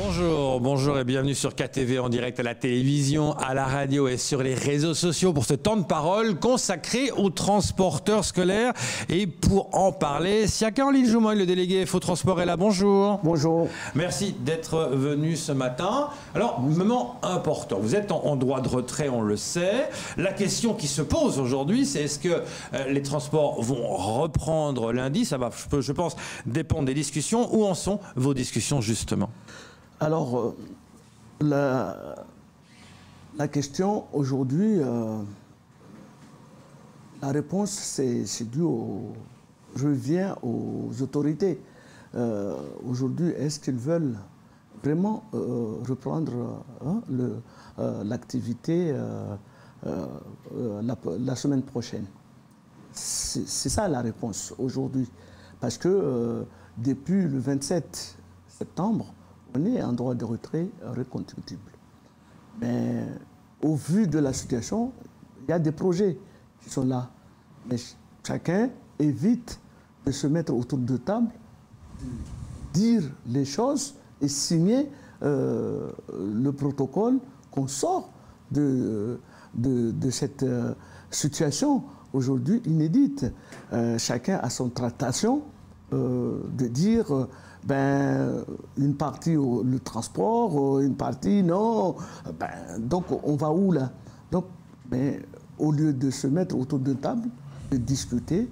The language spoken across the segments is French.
Bonjour, bonjour et bienvenue sur KTV en direct à la télévision, à la radio et sur les réseaux sociaux pour ce temps de parole consacré aux transporteurs scolaires. Et pour en parler, Siaka Liljoumoy, le délégué FO Transport est là. Bonjour. Bonjour. Merci d'être venu ce matin. Alors, moment important, vous êtes en droit de retrait, on le sait. La question qui se pose aujourd'hui, c'est est-ce que les transports vont reprendre lundi? Ça va, je pense, dépendre des discussions. Où en sont vos discussions justement? Alors, la question aujourd'hui, la réponse, c'est dû je reviens aux autorités. Aujourd'hui, est-ce qu'ils veulent vraiment reprendre l'activité la semaine prochaine? C'est ça la réponse aujourd'hui. Parce que depuis le 27 septembre, on est en droit de retrait reconductible. Mais au vu de la situation, il y a des projets qui sont là. Mais chacun évite de se mettre autour de table, dire les choses et signer le protocole qu'on sort de cette situation aujourd'hui inédite. Chacun a son tractation de dire une partie le transport, une partie non. Donc on va où là? Donc, mais au lieu de se mettre autour d'une table, de discuter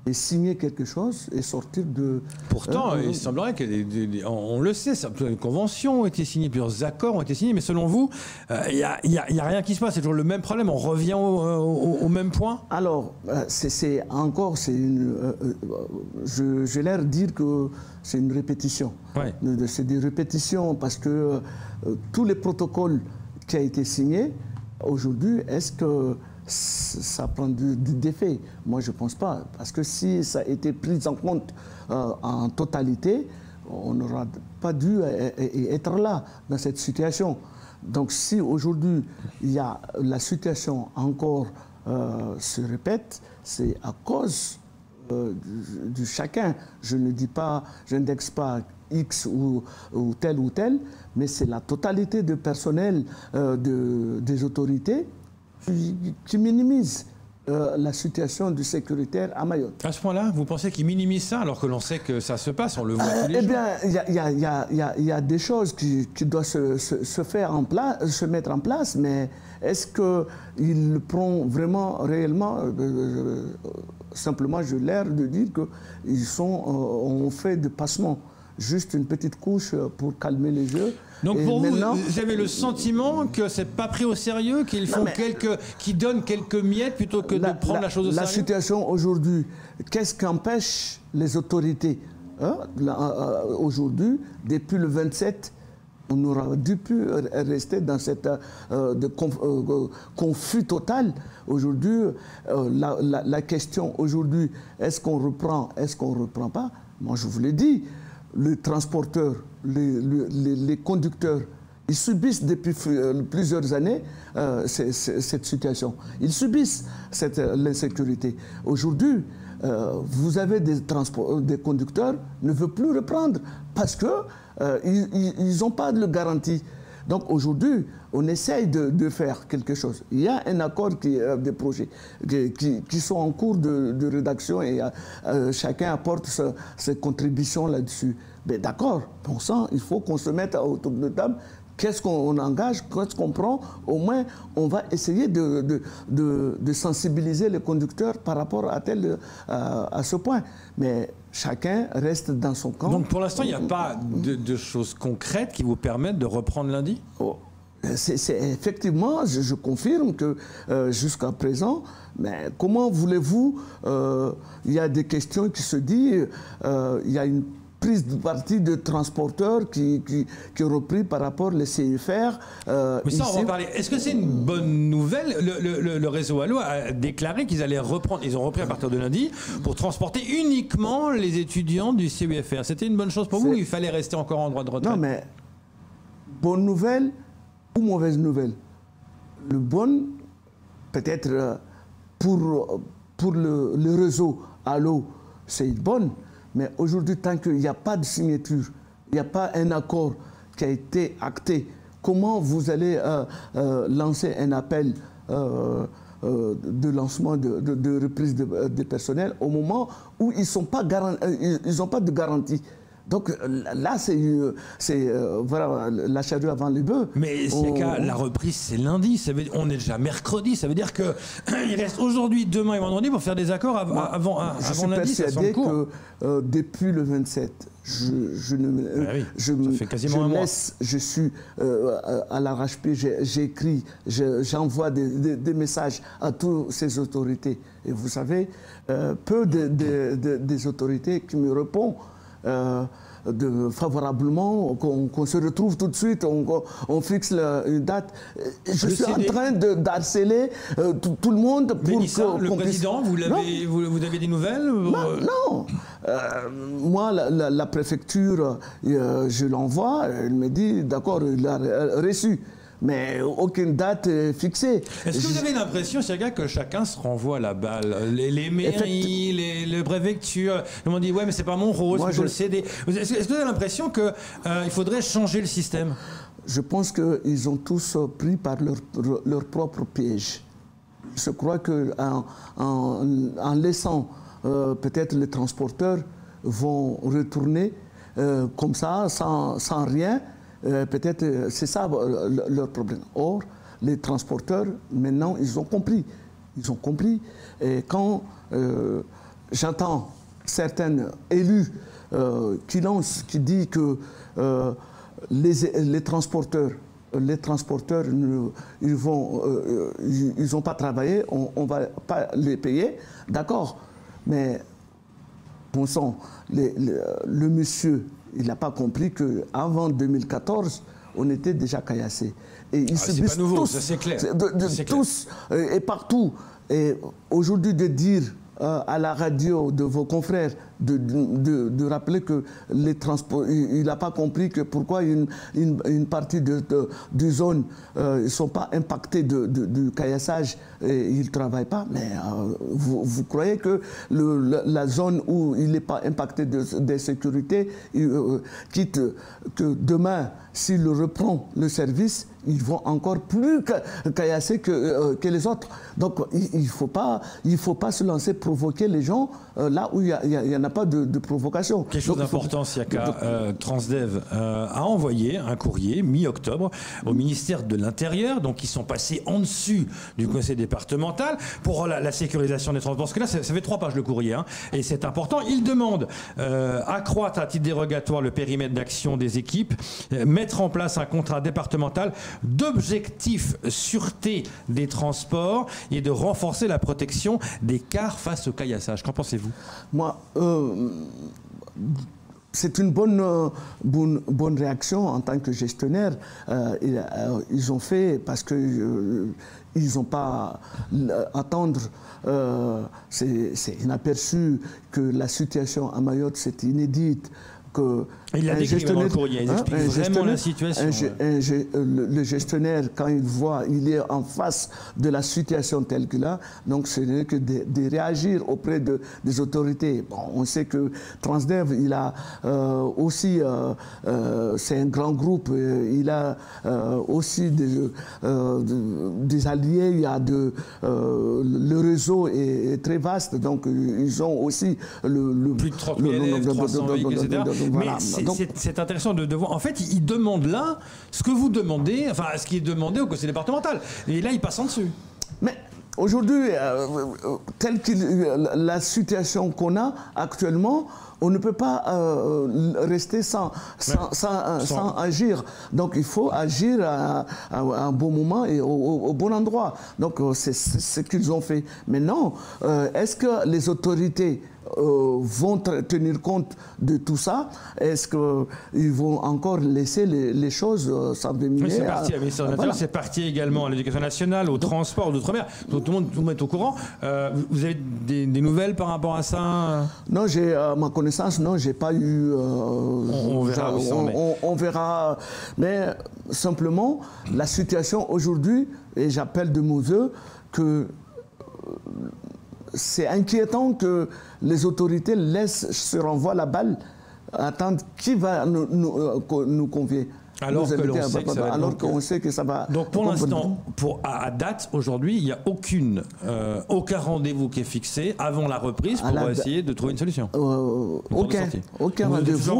et signer quelque chose et sortir de... Pourtant, il semblerait qu'on le sait, plusieurs conventions ont été signées, plusieurs accords ont été signés, mais selon vous, il n'y a rien qui se passe, c'est toujours le même problème, on revient au même point? Alors, j'ai l'air de dire que c'est une répétition. Ouais. C'est des répétitions parce que tous les protocoles qui ont été signés, aujourd'hui, est-ce que ça prend des faits? Moi, je ne pense pas. Parce que si ça a été pris en compte en totalité, on n'aurait pas dû être là, dans cette situation. Donc, si aujourd'hui, la situation encore se répète, c'est à cause du chacun. Je ne dis pas, je n'indexe pas X ou tel, mais c'est la totalité du personnel des autorités qui minimise la situation du sécuritaire à Mayotte. À ce point-là, vous pensez qu'ils minimisent ça alors que l'on sait que ça se passe, on le voit tous les jours? Eh bien, il y a des choses qui doivent se mettre en place, mais est-ce qu'ils le prennent vraiment, réellement? Simplement, j'ai l'air de dire qu'ils ont fait de passement. Juste une petite couche pour calmer les jeux. Donc pour vous avez le sentiment que c'est pas pris au sérieux, qu'ils font qu'ils donnent quelques miettes plutôt que de prendre la chose au sérieux? La situation aujourd'hui, qu'est-ce qui empêche les autorités aujourd'hui, depuis le 27, on aurait dû rester dans cette conflit total. Aujourd'hui, la question aujourd'hui, est-ce qu'on reprend, est-ce qu'on ne reprend pas? Moi, je vous l'ai dit. Les transporteurs, les conducteurs, ils subissent depuis plusieurs années cette situation. Ils subissent l'insécurité. Aujourd'hui, vous avez des conducteurs qui ne veulent plus reprendre parce qu'ils n'ont pas de garantie. Donc aujourd'hui, on essaye de faire quelque chose. Il y a un accord, des projets qui sont en cours de rédaction et chacun apporte ses contributions là-dessus. Mais d'accord, pour ça, il faut qu'on se mette autour de la table. Qu'est-ce qu'on engage, qu'est-ce qu'on prend? Au moins, on va essayer de sensibiliser les conducteurs par rapport à ce point. Mais chacun reste dans son camp. Donc pour l'instant, il n'y a pas de choses concrètes qui vous permettent de reprendre lundi? Effectivement, je confirme que jusqu'à présent, mais comment voulez-vous, il y a des questions qui se disent, il y a une prise de parti de transporteurs qui est repris par rapport aux CFR. Mais ça, on va en parler. Est-ce que c'est une bonne nouvelle? Le réseau Allo a déclaré qu'ils allaient reprendre, ils ont repris à partir de lundi, pour transporter uniquement les étudiants du CUFR. C'était une bonne chose pour vous ou il fallait rester encore en droit de retrait? Non, mais bonne nouvelle ou mauvaise nouvelle? Le bon, peut-être pour le réseau Allo, c'est une bonne. Mais aujourd'hui, tant qu'il n'y a pas de signature, il n'y a pas un accord qui a été acté, comment vous allez lancer un appel de lancement de reprise de personnel au moment où ils n'ont pas de garantie? Donc là, c'est voilà, la charrue avant les bœufs. Mais la reprise, c'est lundi. On est déjà mercredi. Ça veut dire qu'il reste aujourd'hui, demain et vendredi pour faire des accords avant lundi. Je suis persuadé que depuis le 27, je suis à l'arrache-pied, j'écris, j'envoie des messages à toutes ces autorités. Et vous savez, peu des autorités qui me répondent favorablement, qu'on se retrouve tout de suite, on fixe une date. Je suis en train d'harceler tout le monde pour le président, vous avez des nouvelles? Non. Moi, la préfecture, je l'envoie, elle me dit, d'accord, il a reçu. Mais aucune date fixée. Est-ce que vous avez l'impression, Siaga, que chacun se renvoie la balle? Les mairies, les préfectures, on dit ouais, mais c'est pas mon rôle, il faut le céder. Est-ce que vous avez l'impression qu'il faudrait changer le système? Je pense qu'ils ont tous pris par leur propre piège. Je crois qu'en laissant peut-être les transporteurs vont retourner comme ça, sans rien. Peut-être c'est ça leur problème. Or, les transporteurs, maintenant, ils ont compris. Ils ont compris. Et quand j'entends certains élus qui disent que les transporteurs, ils n'ont pas travaillé, on ne va pas les payer, d'accord. Mais, bon sang, le monsieur, il n'a pas compris qu'avant 2014, on était déjà caillassés. Et ils se disent tous, c'est clair. Tous et partout. Et aujourd'hui, de dire à la radio de vos confrères de rappeler que les transports, il n'a pas compris que pourquoi une partie de zone ne sont pas impactés du caillassage et ils ne travaillent pas. Mais vous croyez que la zone où il n'est pas impacté de sécurité, quitte que demain, s'il reprend le service, ils vont encore plus caillasser que les autres. Donc il ne faut pas se lancer, provoquer les gens là où il n'y en a pas de provocation. Quelque chose d'important, Siaka, Transdev a envoyé un courrier mi-octobre au ministère de l'Intérieur, donc ils sont passés en dessus du conseil départemental pour la sécurisation des transports. Parce que là, ça fait 3 pages le courrier, hein, et c'est important. Il demande accroître à titre dérogatoire le périmètre d'action des équipes, mettre en place un contrat départemental d'objectifs sûreté des transports et de renforcer la protection des cars face au caillassage. Qu'en pensez-vous? Moi, c'est une bonne réaction en tant que gestionnaire. Ils ont fait parce qu'ils n'ont pas à attendre. C'est inaperçu que la situation à Mayotte, c'est inédite. Il a décrit dans le courrier, il explique vraiment la situation. Le gestionnaire, quand il est en face de la situation telle que là, donc ce n'est que de réagir auprès des autorités. Bon, on sait que Transdev, il a aussi, c'est un grand groupe, il a aussi des alliés, il y a le réseau est très vaste, donc ils ont aussi plus de 30 000 élèves, 300 véhicules, etc. Voilà. Mais c'est intéressant de voir. En fait, il demande là ce que vous demandez, enfin ce qui est demandé au conseil départemental. Et là, il passe en dessus. Mais aujourd'hui, telle que la situation qu'on a actuellement, on ne peut pas rester sans agir. Donc il faut agir à un bon moment et au bon endroit. Donc c'est ce qu'ils ont fait. Maintenant, est-ce que les autorités vont tenir compte de tout ça? Est-ce qu'ils vont encore laisser les choses s'envenimer? C'est parti à la ministère de l'Intérieur, c'est parti également à l'Éducation nationale, au transport, d'outre-mer. Tout le monde est au courant. Vous avez des nouvelles par rapport à ça? Non, à ma connaissance, non, j'ai pas eu. On verra. On verra. Mais simplement, la situation aujourd'hui, et j'appelle de mon vœu que. C'est inquiétant que les autorités se renvoient la balle attendre qui va nous convier. Alors qu'on sait que ça va... Donc pour l'instant, à date, aujourd'hui, il n'y a aucun rendez-vous qui est fixé avant la reprise pour essayer de trouver une solution. Aucun rendez-vous.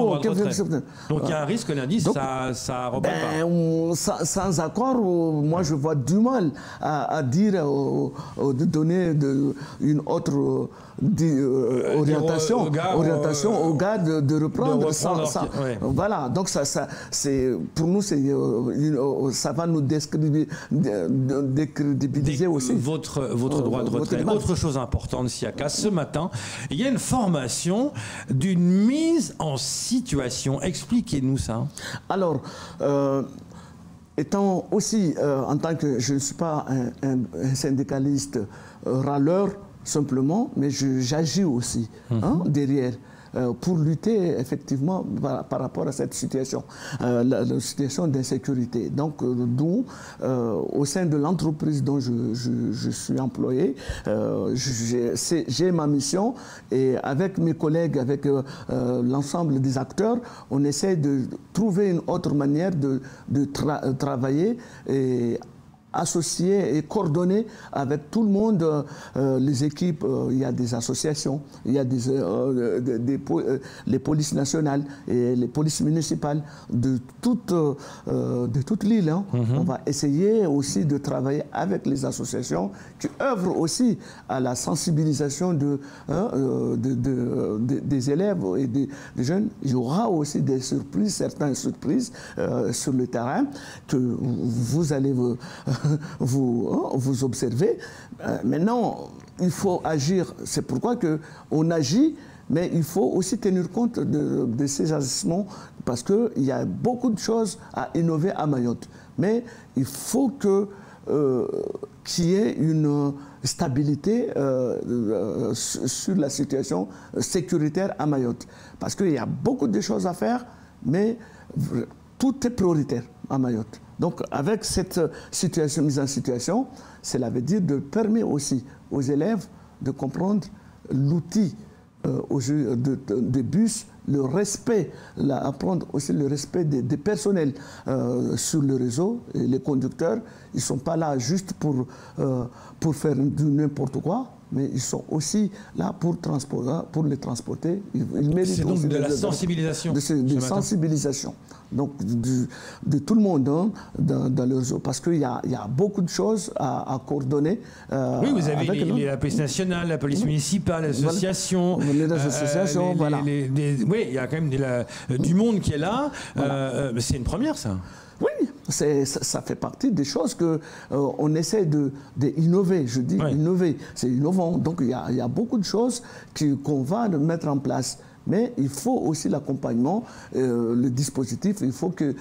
Donc il y a un risque que lundi, ça ne reprenne pas. Sans accord, moi je vois du mal à dire, de donner une autre orientation aux gars de reprendre sans. Voilà, donc pour nous, ça va nous décrédibiliser aussi. Votre droit de retrait. Autre chose importante, Siaka, ce matin, il y a une formation d'une mise en situation. Expliquez-nous ça. Alors, étant aussi, en tant que je ne suis pas un syndicaliste râleur, simplement, mais j'agis aussi derrière pour lutter effectivement par rapport à cette situation, la situation d'insécurité. Donc, d'où, au sein de l'entreprise dont je suis employé, j'ai ma mission et avec mes collègues, avec l'ensemble des acteurs, on essaie de trouver une autre manière de travailler et associer et coordonner avec tout le monde, les équipes. Il y a des associations, il y a les polices nationales et les polices municipales de toute l'île. On va essayer aussi de travailler avec les associations qui œuvrent aussi à la sensibilisation des élèves et des jeunes. Il y aura aussi des surprises, certaines surprises sur le terrain que vous allez vous observez. Maintenant, il faut agir. C'est pourquoi on agit, mais il faut aussi tenir compte de ces agissements parce qu'il y a beaucoup de choses à innover à Mayotte. Mais il faut qu'il y ait une stabilité sur la situation sécuritaire à Mayotte. Parce qu'il y a beaucoup de choses à faire, mais tout est prioritaire à Mayotte. Donc, avec cette mise en situation, cela veut dire de permettre aussi aux élèves de comprendre l'outil des bus, le respect, apprendre aussi le respect des personnels sur le réseau. Et les conducteurs, ils ne sont pas là juste pour faire du n'importe quoi, mais ils sont aussi là pour les transporter. Ils méritent c'est donc de la sensibilisation. De sensibilisation. Donc, de tout le monde dans le réseau. Parce qu'il y a beaucoup de choses à coordonner. Oui, vous avez la police nationale, la police municipale, l'association. Les associations, voilà. Oui, il y a quand même du monde qui est là. Voilà. C'est une première, ça. Oui, ça fait partie des choses qu'on essaie d'innover. Je dis innover, c'est innovant. Donc il y a beaucoup de choses qu'on va mettre en place. Mais il faut aussi l'accompagnement, le dispositif. Il faut que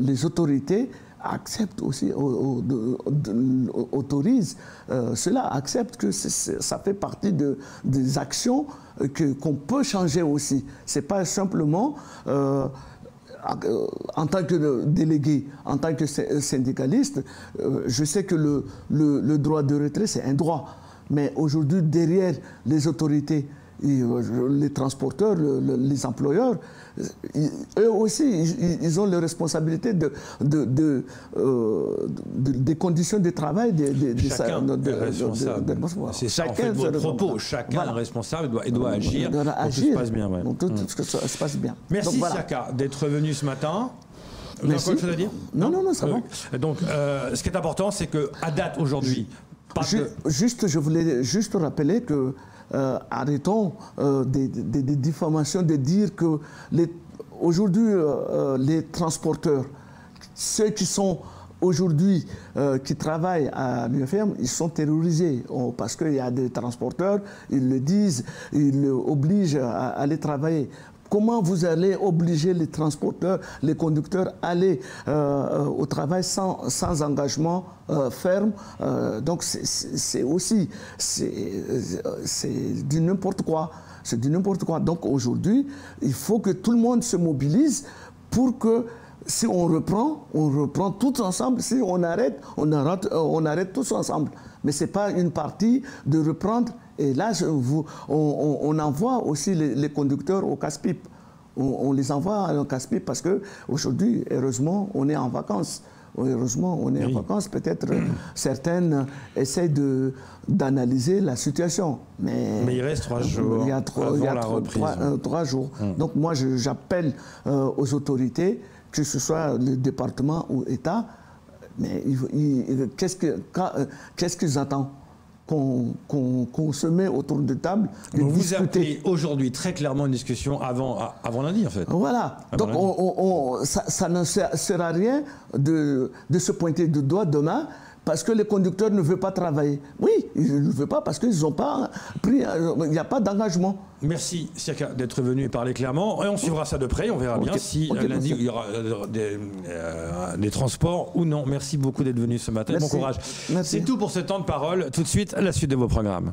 les autorités acceptent aussi, autorisent cela, acceptent que ça fait partie des actions qu'on peut changer aussi. Ce n'est pas simplement... en tant que délégué, en tant que syndicaliste, je sais que le droit de retrait, c'est un droit. Mais aujourd'hui, derrière les autorités, les transporteurs, les employeurs, eux aussi, ils ont les responsabilités des conditions de travail. Chacun est responsable. C'est ça, en fait, votre propos. Chacun est responsable et doit agir pour que tout se passe bien. Ouais. Tout se passe bien. Merci, Siaka, d'être venu ce matin. Vous avez encore une chose à dire? Non, ça va. Donc, ce qui est important, c'est qu'à date, aujourd'hui... Je voulais juste rappeler que arrêtons des diffamations, de dire que aujourd'hui les transporteurs, ceux qui sont aujourd'hui qui travaillent à l'UFM, ils sont terrorisés parce qu'il y a des transporteurs, ils le disent, ils obligent à aller travailler. Comment vous allez obliger les transporteurs, les conducteurs à aller au travail sans engagement ferme? Donc c'est aussi du n'importe quoi. C'est du n'importe quoi. Donc aujourd'hui, il faut que tout le monde se mobilise pour que si on reprend tous ensemble. Si on arrête, on arrête tous ensemble. Mais ce n'est pas une partie de reprendre. Et là, on envoie aussi les conducteurs au casse-pipe. on les envoie à un casse-pipe parce qu'aujourd'hui, heureusement, on est en vacances. Heureusement, on est en vacances. Peut-être certaines essaient d'analyser la situation. Mais il reste 3 jours il y a trois jours. Donc moi, j'appelle aux autorités, que ce soit le département ou l'État, mais qu'est-ce qu'ils attendent? Qu'on se met autour de table. Donc vous appelez aujourd'hui très clairement une discussion avant lundi, en fait. Voilà. Donc ça ne sert à rien de se pointer du doigt demain parce que les conducteurs ne veulent pas travailler. Oui, ils ne veulent pas parce qu'ils n'ont pas pris... Il n'y a pas d'engagement. Merci, Siaka, d'être venu et parler clairement. Et on suivra ça de près. On verra bien si lundi il y aura des transports ou non. Merci beaucoup d'être venu ce matin. Merci. Bon courage. C'est tout pour ce temps de parole. Tout de suite, la suite de vos programmes.